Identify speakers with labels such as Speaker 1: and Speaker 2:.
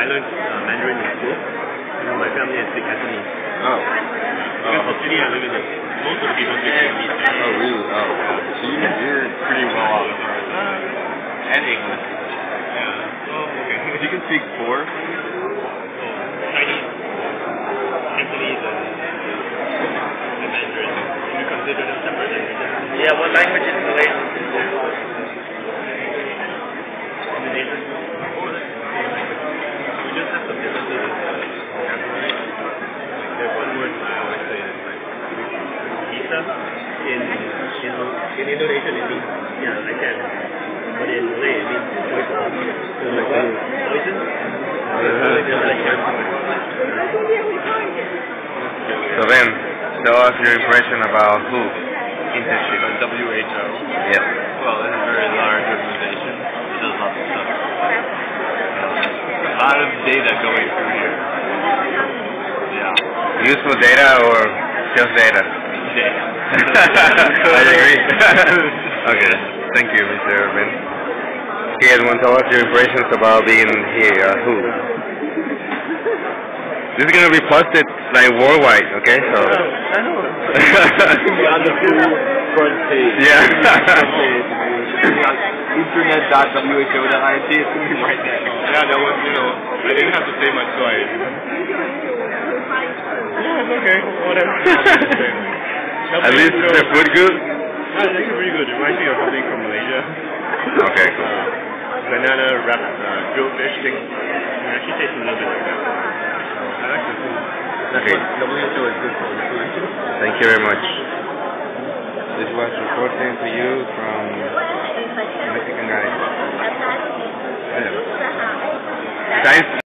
Speaker 1: I learned Mandarin in school. My family speaks Cantonese.
Speaker 2: Oh.
Speaker 1: Because of city I live in, most of the people speak Cantonese.
Speaker 2: Oh, really? Oh. So you're pretty well off. And English.
Speaker 1: Yeah. Oh, okay.
Speaker 2: You can speak four?
Speaker 1: Chinese, Cantonese, and Mandarin. Do you consider them separate languages?
Speaker 3: Yeah, what language is Malaysian?
Speaker 1: Indonesian? We just have some differences in vocabulary. There's one word I always say is like bisa. In Indonesian it means yeah, I can. But in Malay it means poison. So like poison?
Speaker 2: So then, tell us your impression about WHO internship.
Speaker 1: WHO?
Speaker 2: Yes.
Speaker 1: Well, it's a very large organization. It does lots of stuff. A lot of data going through here. Yeah.
Speaker 2: Useful data or just data?
Speaker 1: Data.
Speaker 2: I agree. Okay. Thank you, Mr. Irvin. Okay, everyone, tell us your impressions about being here at WHO. This is going to be posted like worldwide, okay? So.
Speaker 1: I know. On the WHO front page.
Speaker 2: Yeah.
Speaker 1: Internet.who.it, it's going to be right there. Yeah, that was, I didn't have to say much, so I... Yeah, it's okay. Whatever.
Speaker 2: At least is the food good?
Speaker 1: Yeah, it's actually pretty good. It reminds me of something from Malaysia.
Speaker 2: Okay, cool.
Speaker 1: Banana wrapped grilled fish thing. It actually tastes a little bit like that. I like the food. That's
Speaker 2: Okay.
Speaker 1: what WHO is good for, the food.
Speaker 2: Thank you very much. This was reporting to you from Mexican guy. Guys.